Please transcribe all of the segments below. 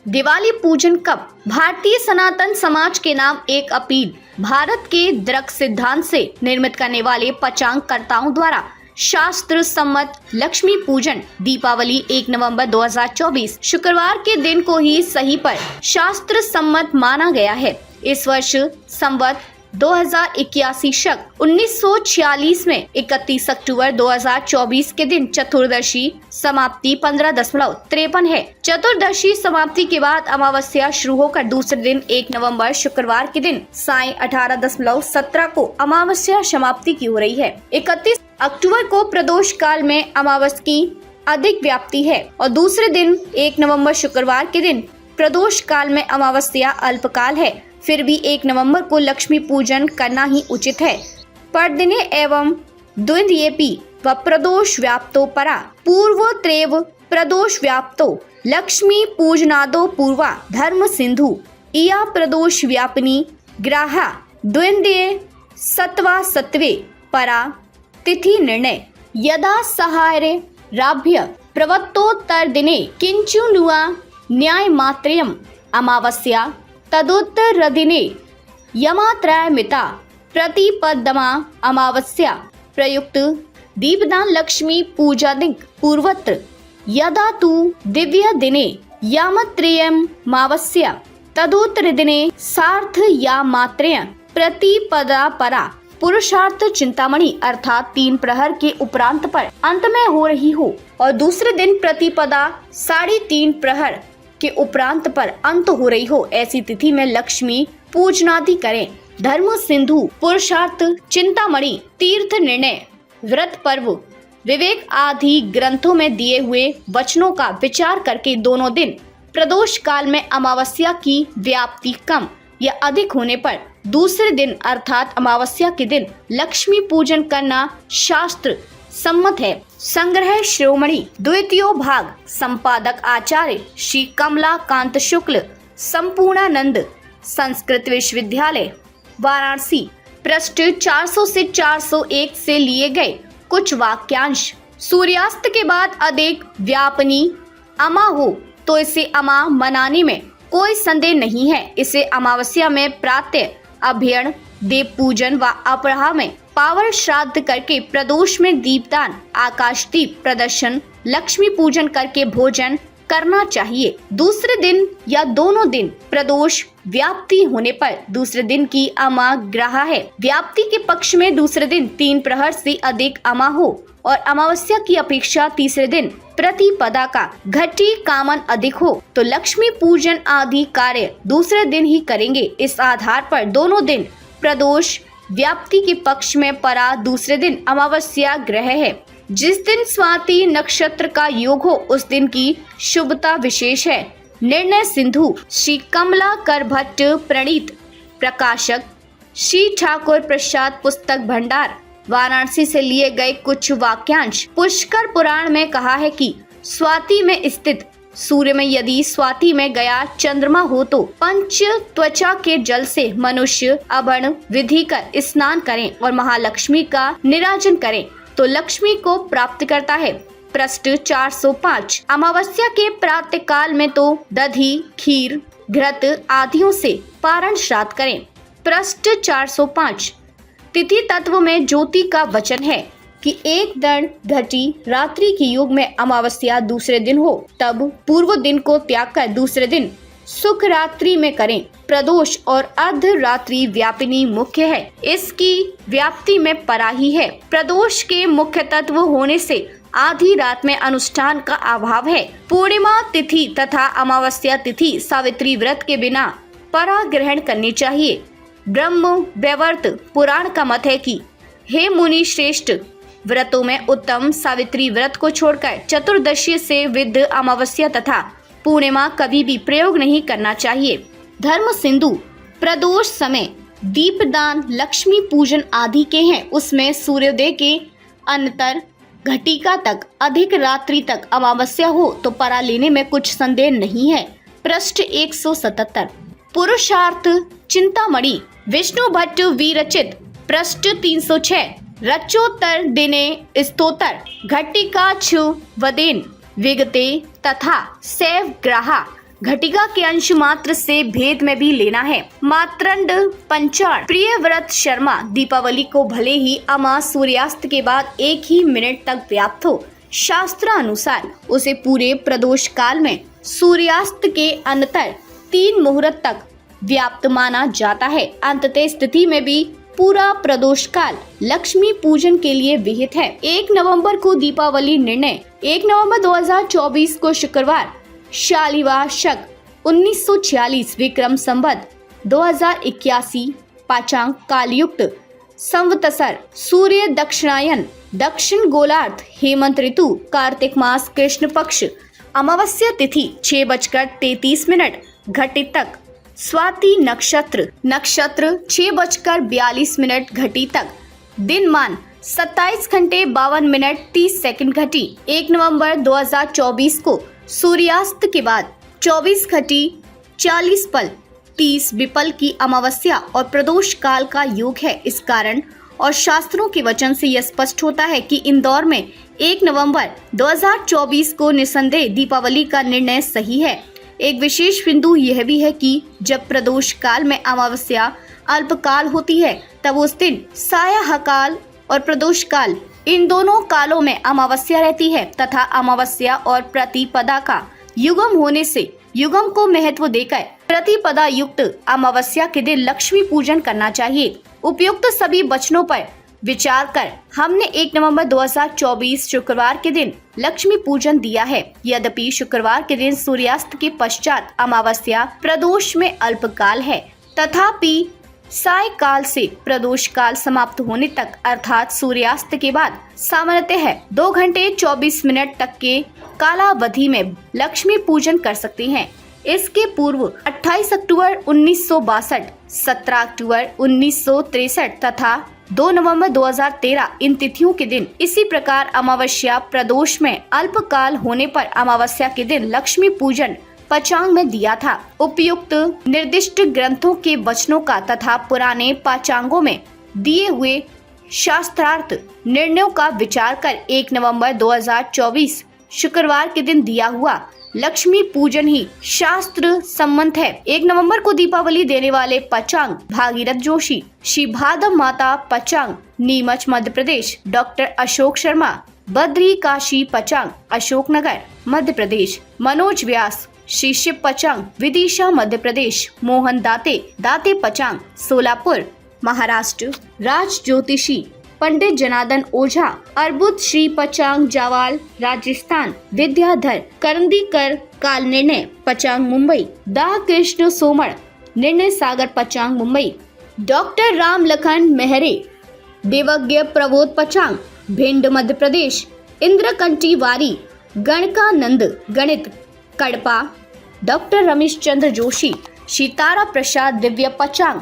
दिवाली पूजन कब? भारतीय सनातन समाज के नाम एक अपील। भारत के दृढ़ सिद्धांत से निर्मित करने वाले पंचांगकर्ताओं द्वारा शास्त्र सम्मत लक्ष्मी पूजन दीपावली 1 नवंबर 2024 शुक्रवार के दिन को ही सही पर शास्त्र सम्मत माना गया है। इस वर्ष संवत 2081 शक 1946 में 31 अक्टूबर 2024 के दिन चतुर्दशी समाप्ति 15.53 है। चतुर्दशी समाप्ति के बाद अमावस्या शुरू होकर दूसरे दिन 1 नवंबर शुक्रवार के दिन साय 18.17 को अमावस्या समाप्ति की हो रही है। 31 अक्टूबर को प्रदोष काल में अमावस्या की अधिक व्याप्ति है और दूसरे दिन 1 नवंबर शुक्रवार के दिन प्रदोष काल में अमावस्या अल्पकाल है। फिर भी 1 नवंबर को लक्ष्मी पूजन करना ही उचित है। परदिने एवं द्वितीयेपि व प्रदोष व्याप्तो परा पूर्व त्रेव प्रदोष व्याप्तो लक्ष्मी पूजनादो पूर्वा धर्म सिंधु इया प्रदोष व्यापिनी ग्राहा द्वितीय सत्वा सत्वे परा तिथि निर्णय यदा सहारे राभ्य प्रवत्तोत्तर दिने किंचुनुआ न्याय मात्रेयम अमावस्या तदुत्तर दिने यमात्रयमिता प्रतिपदमा अमावस्या प्रयुक्त दीपदान लक्ष्मी पूजादिक पूर्वत्र यदा तु दिव्य दिने यामत्रेयम मावस्या तदुत्तर दिने सार्थ या मात्रेय प्रतिपदा परा पुरुषार्थ चिंतामणि अर्थात 3 प्रहर के उपरांत पर अंत में हो रही हो और दूसरे दिन प्रतिपदा 3.5 प्रहर के उपरांत पर अंत हो रही हो, ऐसी तिथि में लक्ष्मी पूजनादि करें। धर्म सिंधु पुरुषार्थ चिंतामणि तीर्थ निर्णय व्रत पर्व विवेक आदि ग्रंथों में दिए हुए वचनों का विचार करके दोनों दिन प्रदोष काल में अमावस्या की व्याप्ति कम या अधिक होने पर दूसरे दिन अर्थात अमावस्या के दिन लक्ष्मी पूजन करना शास्त्र सम्मत है। संग्रह शिरोमणि द्वितीय भाग संपादक आचार्य श्री कमला कांत शुक्ल संपूर्णानंद संस्कृत विश्वविद्यालय वाराणसी पृष्ठ 400 से 401 से लिए गए कुछ वाक्यांश। सूर्यास्त के बाद अधिक व्यापनी अमा हो तो इसे अमा मनाने में कोई संदेह नहीं है। इसे अमावस्या में प्रातः अभ्यर्ण देव पूजन व अपराह में पावर श्राद्ध करके प्रदोष में दीपदान आकाश दीप प्रदर्शन लक्ष्मी पूजन करके भोजन करना चाहिए। दूसरे दिन या दोनों दिन प्रदोष व्याप्ति होने पर दूसरे दिन की अमा ग्रह है। व्याप्ति के पक्ष में दूसरे दिन 3 प्रहर से अधिक अमा हो और अमावस्या की अपेक्षा तीसरे दिन प्रतिपदा का घटी कामन अधिक हो तो लक्ष्मी पूजन आदि कार्य दूसरे दिन ही करेंगे। इस आधार पर दोनों दिन प्रदोष व्याप्ति के पक्ष में परा दूसरे दिन अमावस्या ग्रह है। जिस दिन स्वाति नक्षत्र का योग हो उस दिन की शुभता विशेष है। निर्णय सिंधु श्री कमला कर भट्ट प्रणीत प्रकाशक श्री ठाकुर प्रसाद पुस्तक भंडार वाराणसी से लिए गए कुछ वाक्यांश। पुष्कर पुराण में कहा है कि स्वाति में स्थित सूर्य में यदि स्वाति में गया चंद्रमा हो तो पंच त्वचा के जल से मनुष्य अभर्ण विधि कर स्नान करें और महालक्ष्मी का निराजन करें तो लक्ष्मी को प्राप्त करता है। पृष्ठ 405। अमावस्या के प्रातः काल में तो दधी खीर घृत आदियों से पारण श्राद्ध करें। पृष्ठ 405। तिथि तत्व में ज्योति का वचन है कि एक दंड घटी रात्रि के युग में अमावस्या दूसरे दिन हो तब पूर्व दिन को त्याग कर दूसरे दिन सुख रात्रि में करें। प्रदोष और अर्ध रात्रि व्यापिनी मुख्य है, इसकी व्याप्ति में पराही है। प्रदोष के मुख्य तत्व होने से आधी रात में अनुष्ठान का अभाव है। पूर्णिमा तिथि तथा अमावस्या तिथि सावित्री व्रत के बिना परा ग्रहण करनी चाहिए। ब्रह्म वैवर्त पुराण का मत है कि हे मुनि श्रेष्ठ, व्रतों में उत्तम सावित्री व्रत को छोड़कर चतुर्दशी से विद्ध अमावस्या तथा पूर्णिमा कभी भी प्रयोग नहीं करना चाहिए। धर्म सिंधु प्रदोष समय दीपदान लक्ष्मी पूजन आदि के हैं, उसमें सूर्योदय के अंतर घटिका तक अधिक रात्रि तक अमावस्या हो तो परा लेने में कुछ संदेह नहीं है। पृष्ठ 177। पुरुषार्थ चिंतामणि विष्णु भट्ट विरचित पृष्ठ 306। रचोत्तर दिने स्तोत्र घटिका छु वदेन विगते तथा सैव ग्राहा घटिका के अंश मात्र से भेद में भी लेना है। मातृंड पंचाण प्रियव्रत शर्मा दीपावली को भले ही अमा सूर्यास्त के बाद 1 ही मिनट तक व्याप्त हो, शास्त्रानुसार उसे पूरे प्रदोष काल में सूर्यास्त के अनंतर 3 मुहूर्त तक व्याप्त माना जाता है। अंततः स्थिति में भी पूरा प्रदोष काल लक्ष्मी पूजन के लिए विहित है। 1 नवंबर को दीपावली निर्णय 1 नवंबर 2024 को शुक्रवार शालिवार शक 1946 विक्रम संवत 2081 पाचांग कालयुक्त संवत्सर सूर्य दक्षिणायन दक्षिण गोलार्ध हेमंत ऋतु कार्तिक मास कृष्ण पक्ष अमावस्या तिथि 6:33 घटित तक स्वाति नक्षत्र 6:42 घटी तक दिन मान 27 घंटे 52 मिनट 30 सेकंड घटी 1 नवंबर 2024 को सूर्यास्त के बाद 24 घटी 40 पल 30 विपल की अमावस्या और प्रदोष काल का योग है। इस कारण और शास्त्रों के वचन से यह स्पष्ट होता है कि इंदौर में 1 नवंबर 2024 को निसंदेह दीपावली का निर्णय सही है। एक विशेष बिंदु यह भी है कि जब प्रदोष काल में अमावस्या अल्पकाल होती है तब उस दिन साया काल और प्रदोष काल इन दोनों कालों में अमावस्या रहती है तथा अमावस्या और प्रतिपदा का युगम होने से युगम को महत्व देकर प्रतिपदा युक्त अमावस्या के दिन लक्ष्मी पूजन करना चाहिए। उपयुक्त सभी वचनों पर विचार कर हमने 1 नवंबर 2024 शुक्रवार के दिन लक्ष्मी पूजन दिया है। यद्यपि शुक्रवार के दिन सूर्यास्त के पश्चात अमावस्या प्रदोष में अल्पकाल है, तथापि साय काल से प्रदोष काल समाप्त होने तक अर्थात सूर्यास्त के बाद सामान्यतः 2 घंटे 24 मिनट तक के कालावधि में लक्ष्मी पूजन कर सकते हैं। इसके पूर्व 28 अक्टूबर 1962, 17 अक्टूबर 1963 तथा 2 नवंबर 2013 इन तिथियों के दिन इसी प्रकार अमावस्या प्रदोष में अल्पकाल होने पर अमावस्या के दिन लक्ष्मी पूजन पाचांग में दिया था। उपयुक्त निर्दिष्ट ग्रंथों के वचनों का तथा पुराने पाचांगों में दिए हुए शास्त्रार्थ निर्णयों का विचार कर 1 नवंबर 2024 शुक्रवार के दिन दिया हुआ लक्ष्मी पूजन ही शास्त्र सम्मत है। 1 नवंबर को दीपावली देने वाले पाचांग भागीरथ जोशी, श्री भादव माता पाचांग, नीमच मध्य प्रदेश, डॉक्टर अशोक शर्मा, बद्री काशी पाचांग, अशोकनगर मध्य प्रदेश, मनोज व्यास, श्री शिव पाचांग, विदिशा मध्य प्रदेश, मोहन दाते, दाते पाचांग, सोलापुर महाराष्ट्र, राज ज्योतिषी पंडित जनार्दन ओझा, अर्बुद श्री पाचांग जावाल राजस्थान, विद्याधर करंदीकर काल निर्णय पाचांग मुंबई, दाह कृष्ण सोमण निर्णय सागर पाचांग मुंबई, डॉक्टर राम लखन मेहरे देवज्ञ प्रबोध पाचांग भिंड मध्य प्रदेश, इंद्रकंटी वारी गणकानंद गणित कड़पा, डॉक्टर रमेश चंद्र जोशी, श्री तारा प्रसाद दिव्य पाचांग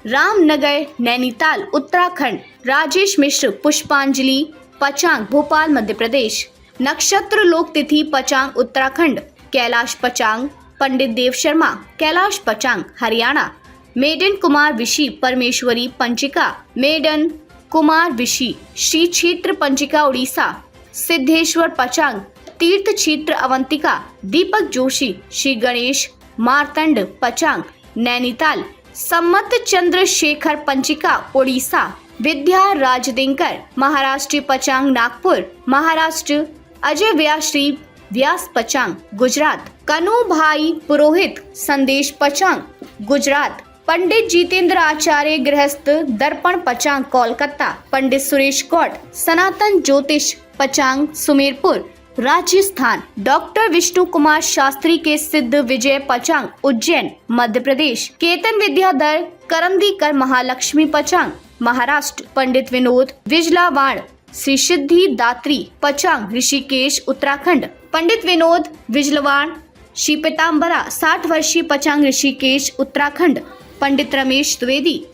रामनगर नैनीताल उत्तराखंड, राजेश मिश्र पुष्पांजलि पाचांग भोपाल मध्य प्रदेश, नक्षत्र लोक तिथि पाचांग उत्तराखंड, कैलाश पाचांग पंडित देव शर्मा कैलाश पाचांग हरियाणा, मेडन कुमार विशी परमेश्वरी पंचिका मेडन कुमार विशी श्री क्षेत्र पंचिका उड़ीसा, सिद्धेश्वर पाचांग तीर्थ क्षेत्र अवंतिका, दीपक जोशी श्री गणेश मार्तंड पाचांग नैनीताल, सम्मत चंद्रशेखर पंचिका उड़ीसा, विद्या राजदेंकर महाराष्ट्र पाचांग नागपुर महाराष्ट्र, अजय व्याश्री व्यास पाचांग गुजरात, कनु भाई पुरोहित संदेश पाचांग गुजरात, पंडित जितेंद्र आचार्य गृहस्थ दर्पण पाचांग कोलकाता, पंडित सुरेश कौट सनातन ज्योतिष पाचांग सुमेरपुर राजस्थान, डॉक्टर विष्णु कुमार शास्त्री के सिद्ध विजय पाचांग उज्जैन मध्य प्रदेश, केतन विद्याधर करंदीकर महालक्ष्मी पाचांग महाराष्ट्र, पंडित विनोद विजलावाड़ श्री सिद्धि दात्री पाचांग ऋषिकेश उत्तराखंड, पंडित विनोद विजलवाड़ श्री पीताम्बरा 60 वर्षीय पाचांग ऋषिकेश उत्तराखंड, पंडित रमेश द्विवेदी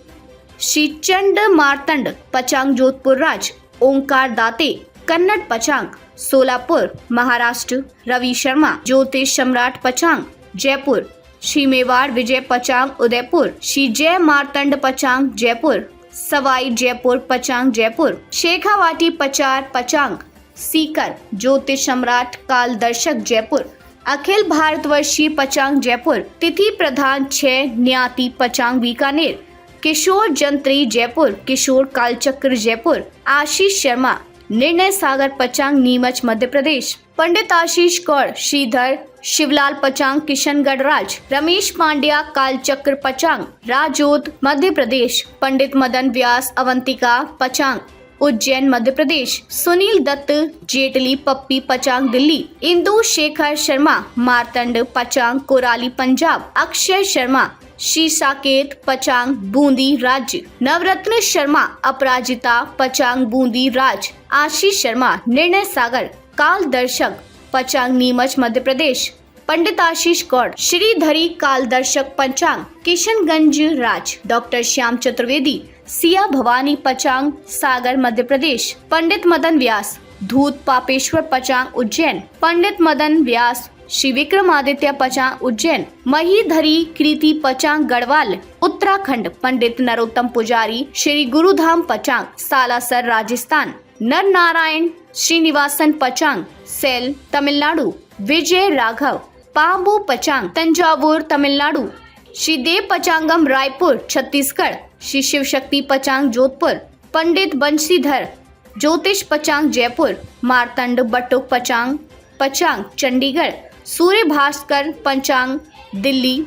श्री चंड मार्तंड पाचांग जोधपुर राज, ओंकार दाते कन्नड़ पाचांग सोलापुर महाराष्ट्र, रवि शर्मा ज्योतिष सम्राट पाचांग जयपुर, श्री मेवाड़ विजय पाचांग उदयपुर, श्री जय मार्तंड पाचांग जयपुर, सवाई जयपुर पाचांग जयपुर, शेखावाटी पचार पाचांग सीकर ज्योतिष सम्राट काल दर्शक जयपुर, अखिल भारतवर्षीय पचांग जयपुर, तिथि प्रधान 6, न्याति पचांग बीकानेर, किशोर जंत्री जयपुर, किशोर कालचक्र जयपुर, आशीष शर्मा निर्णय सागर पचांग नीमच मध्य प्रदेश, पंडित आशीष कौर श्रीधर शिवलाल पचांग किशनगढ़ राज, रमेश पांड्या कालचक्र पचांग राजोद मध्य प्रदेश, पंडित मदन व्यास अवंतिका पचांग उज्जैन मध्य प्रदेश, सुनील दत्त जेटली पप्पी पचांग दिल्ली, इंदु शेखर शर्मा मारतंड पचांग कोराली पंजाब, अक्षय शर्मा शीसाकेत पचांग बूंदी राज्य, नवरत्न शर्मा अपराजिता पचांग बूंदी राज, आशीष शर्मा निर्णय सागर काल दर्शक पचांग नीमच मध्य प्रदेश, पंडित आशीष कौर श्रीधरी काल दर्शक पचांग किशनगंज राज, डॉक्टर श्याम चतुर्वेदी सिया भवानी पचांग सागर मध्य प्रदेश, पंडित मदन व्यास धूत पापेश्वर पचांग उज्जैन, पंडित मदन व्यास श्री विक्रमादित्य पचांग उज्जैन, महीधरी कृति पचांग गढ़वाल उत्तराखंड, पंडित नरोत्तम पुजारी श्री गुरुधाम पचांग सालासर राजस्थान, नर नारायण श्रीनिवासन पचांग सेल तमिलनाडु, विजय राघव पाम्बू पचांग तंजावुर तमिलनाडु, श्री देव पचांगम रायपुर छत्तीसगढ़, श्री शिव शक्ति पचांग जोधपुर, पंडित बंशीधर ज्योतिष पचांग जयपुर, मारतंड बटुक पचांग पचांग चंडीगढ़, सूर्य भास्कर पचांग दिल्ली,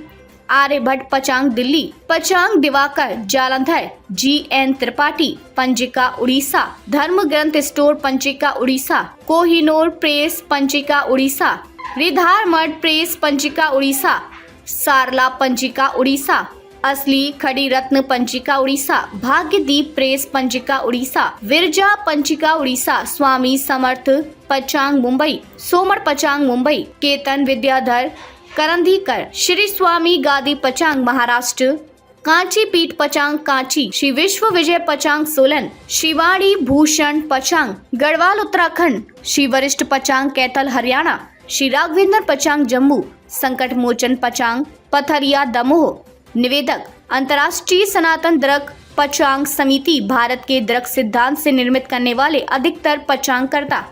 आर्यभट्ट पचांग दिल्ली, पचांग दिवाकर जालंधर, GN त्रिपाठी पंजिका उड़ीसा, धर्म ग्रंथ स्टोर पंजिका उड़ीसा, कोहिनूर प्रेस पंजिका उड़ीसा, रिधार मठ प्रेस पंजिका उड़ीसा, सारला पंजिका उड़ीसा, असली खड़ी रत्न पंजिका उड़ीसा, भाग्यदीप प्रेस पंजिका उड़ीसा, विरजा पंजिका उड़ीसा, स्वामी समर्थ पचांग मुंबई, सोमर पचांग मुंबई, केतन विद्याधर करंदीकर, श्री स्वामी गादी पचांग महाराष्ट्र, कांची पीठ पचांग कांची, श्री विश्व विजय पचांग सोलन, शिवाड़ी भूषण पचांग गढ़वाल उत्तराखंड, श्री वरिष्ठ पचांग कैथल हरियाणा, श्री राघवेंद्र पचांग जम्मू, संकट मोचन पचांग पथरिया दमोह, निवेदक अंतर्राष्ट्रीय सनातन दरक पचांग समिति, भारत के दरक सिद्धांत से निर्मित करने वाले अधिकतर पचांग करता।